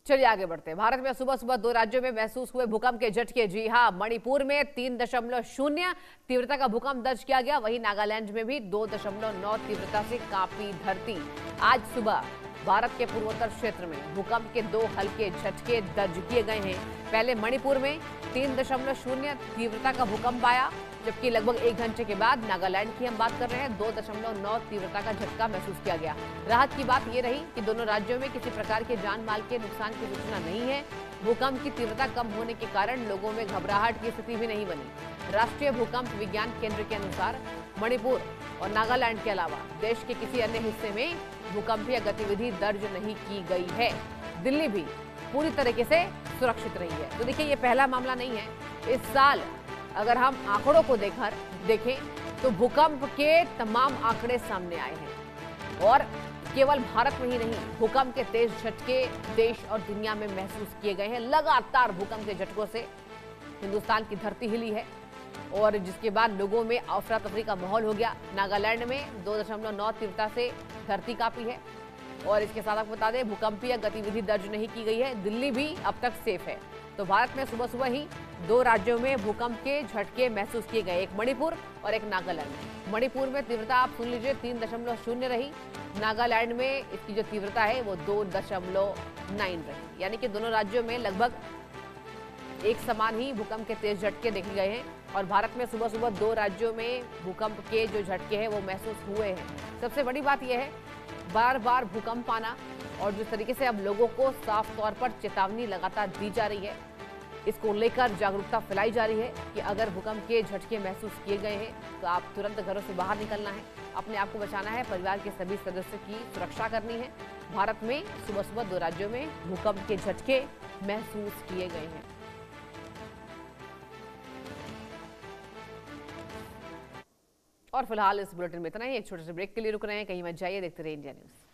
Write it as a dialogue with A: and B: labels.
A: चलिए आगे बढ़ते हैं। भारत में सुबह सुबह 2 राज्यों में महसूस हुए भूकंप के झटके। जी हां, मणिपुर में 3.0 तीव्रता का भूकंप दर्ज किया गया। वहीं नागालैंड में भी 2.9 तीव्रता से कांपी धरती। आज सुबह भारत के पूर्वोत्तर क्षेत्र में भूकंप के 2 हल्के झटके दर्ज किए गए हैं। पहले मणिपुर में 3.0 तीव्रता का भूकंप आया, जबकि लगभग 1 घंटे के बाद नागालैंड की हम बात कर रहे हैं 2.9 तीव्रता का झटका महसूस किया गया। राहत की बात यह रही कि दोनों राज्यों में किसी प्रकार के जान माल के नुकसान की सूचना नहीं है। भूकंप की तीव्रता कम होने के कारण लोगों में घबराहट की स्थिति भी नहीं बनी। राष्ट्रीय भूकंप विज्ञान केंद्र के अनुसार मणिपुर और नागालैंड के अलावा देश के किसी अन्य हिस्से में भूकंपीय गतिविधि दर्ज नहीं की गई है। दिल्ली भी पूरी तरीके से सुरक्षित रही है। तो देखिए, ये पहला मामला नहीं है। इस साल अगर हम आंकड़ों को देखें तो भूकंप के तमाम आंकड़े सामने आए हैं और केवल भारत में ही नहीं, भूकंप के तेज झटके देश और दुनिया में महसूस किए गए हैं। लगातार भूकंप के झटकों से हिंदुस्तान की धरती हिली है और जिसके बाद लोगों में अफरा तफरी का माहौल हो गया। नागालैंड में 2.9 तीव्रता से धरती कांपी है और इसके साथ आपको बता दें, भूकंपीय गतिविधि दर्ज नहीं की गई है। दिल्ली भी अब तक सेफ है। तो भारत में सुबह सुबह ही 2 राज्यों में भूकंप के झटके महसूस किए गए, एक मणिपुर और एक नागालैंड। मणिपुर में तीव्रता आप सुन लीजिए 3.0 रही। नागालैंड में इसकी जो तीव्रता है वो 2.9 रही। यानी कि दोनों राज्यों में लगभग एक समान ही भूकंप के तेज झटके देखे गए हैं और भारत में सुबह सुबह 2 राज्यों में भूकंप के जो झटके हैं वो महसूस हुए हैं। सबसे बड़ी बात यह है, बार बार भूकंप आना और जिस तरीके से अब लोगों को साफ तौर पर चेतावनी लगातार दी जा रही है, इसको लेकर जागरूकता फैलाई जा रही है कि अगर भूकंप के झटके महसूस किए गए हैं तो आप तुरंत घरों से बाहर निकलना है, अपने आप को बचाना है, परिवार के सभी सदस्यों की सुरक्षा करनी है। भारत में सुबह सुबह 2 राज्यों में भूकंप के झटके महसूस किए गए हैं। और फिलहाल इस बुलेटिन में इतना ही। एक छोटे से ब्रेक के लिए रुक रहे हैं, कहीं मत जाइए, देखते रहिए इंडिया न्यूज।